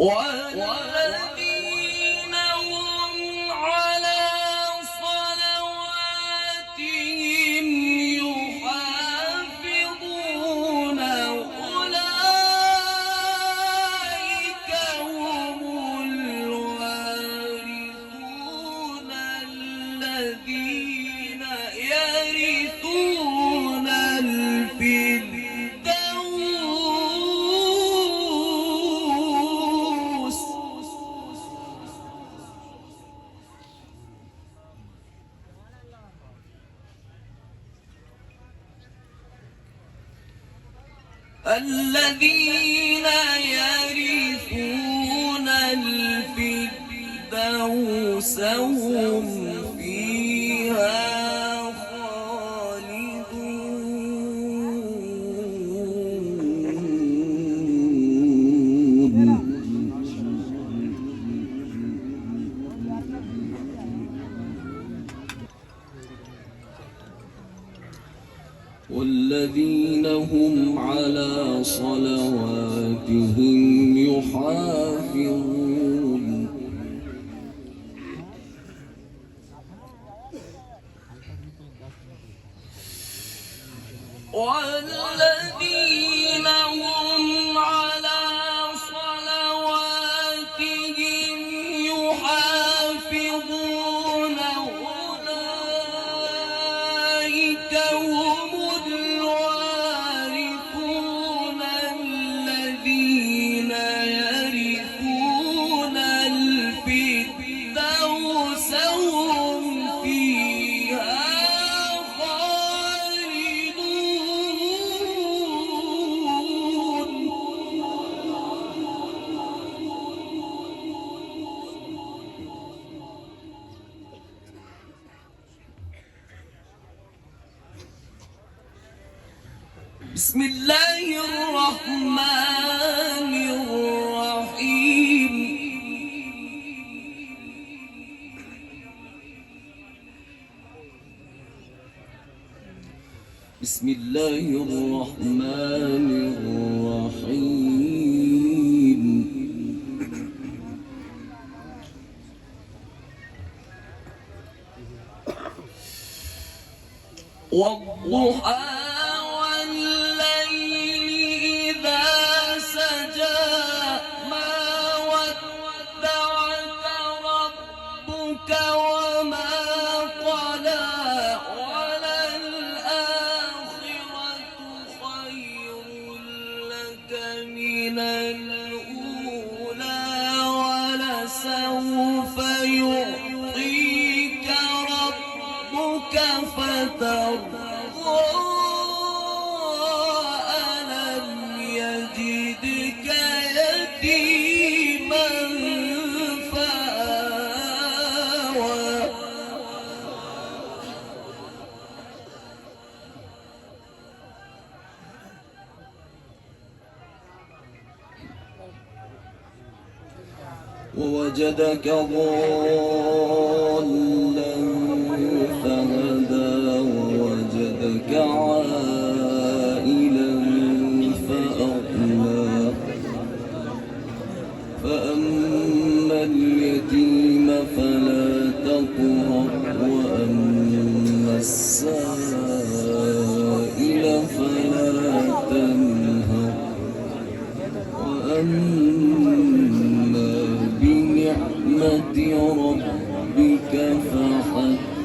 والذين هم على صلواتهم يحافظون أولئك هم الوارثون الذين يرثون الفردوس. الذين يرثون الفردوس هم فيها والذين هم على صلواتهم يحافظون. والذين هم على صلواتهم يحافظون أولئك هم الوارثون الذين يرثون الفردوس هم فيها بسم الله الرحمن الرحيم. بسم الله الرحمن الرحيم. والضحى من الأولى ولسوف يعطيك ربك فترضى. ألم يجدك يتيما فآوى. ووجدك ضالا فهدى ووجدك عائلا فأغنى. فأما اليتيم فلا تقهر وأما السائل فلا تنهر وأما بنعمة ربك فحدث.